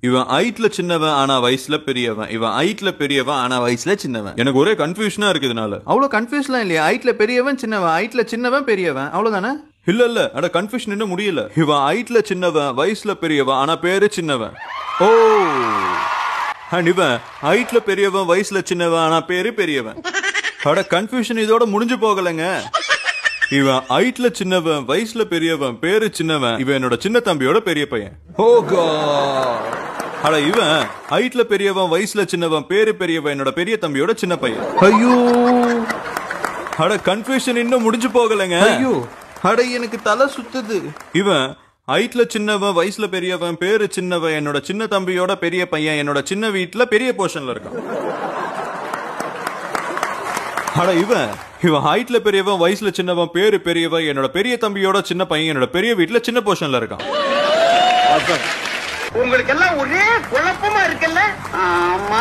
இவன் ஹைட்ல சின்னவன் ஆனா வயசுல பெரியவன். இவன் ஹைட்ல பெரியவன் ஆனா வயசுல சின்னவன். எனக்கு ஒரே கன்ஃபியூஷனா இருக்கு இதனால. அவ்வளவு கன்ஃபியூஸ்லாம் இல்லையா? ஹைட்ல பெரியவன் சின்னவன், ஹைட்ல சின்னவன் பெரியவன், அவ்வளவுதானே? இல்ல அட கன்ஃபியூஷன் இன்னும் முடியல. இவன் ஹைட்ல சின்னவன் வயசுல பெரியவன் ஆனா பேரு சின்னவன். ஓ அண்ட் இவன் ஹைட்ல பெரியவன் வயசுல சின்னவன் ஆனா பேரு பெரியவன். அட கன்ஃபியூஷன் இதோட முடிஞ்சு போகலங்க. இவன் ஹைட்ல சின்னவன் வயசுல பெரியவன் பேரு சின்னவன். இவன் என்னோட சின்ன தம்பியோட பெரிய பையன். ஓ காட். அட இவன் ஹைட்ல பெரியவன் வயசுல சின்னவன் பேரு பெரியவன் என்னோட பெரிய தம்பியோட சின்ன பையன். ஐயோ அட கன்ஃபியூஷன் இன்னும் முடிஞ்சு போகலங்க. ஐயோ அட எனக்கு தலை சுத்துது. இவன் ஹைட்ல சின்னவன் வயசுல பெரியவன் பேரு சின்னவன் என்னோட சின்ன தம்பியோட பெரிய பையன் என்னோட சின்ன வீட்டுல பெரிய போர்ஷன்ல இருக்கான். அட இவன் ஹைட்ல பெரியவன் வயசுல சின்னவன் பேரு பெரியவன் என்னோட பெரிய தம்பியோட சின்ன பையன் என்னோட பெரிய வீட்டுல சின்ன போர்ஷன்ல இருக்கான். உங்களுக்கு எல்லாம் ஒரே குழப்பமா இருக்குல்ல? ஆமா.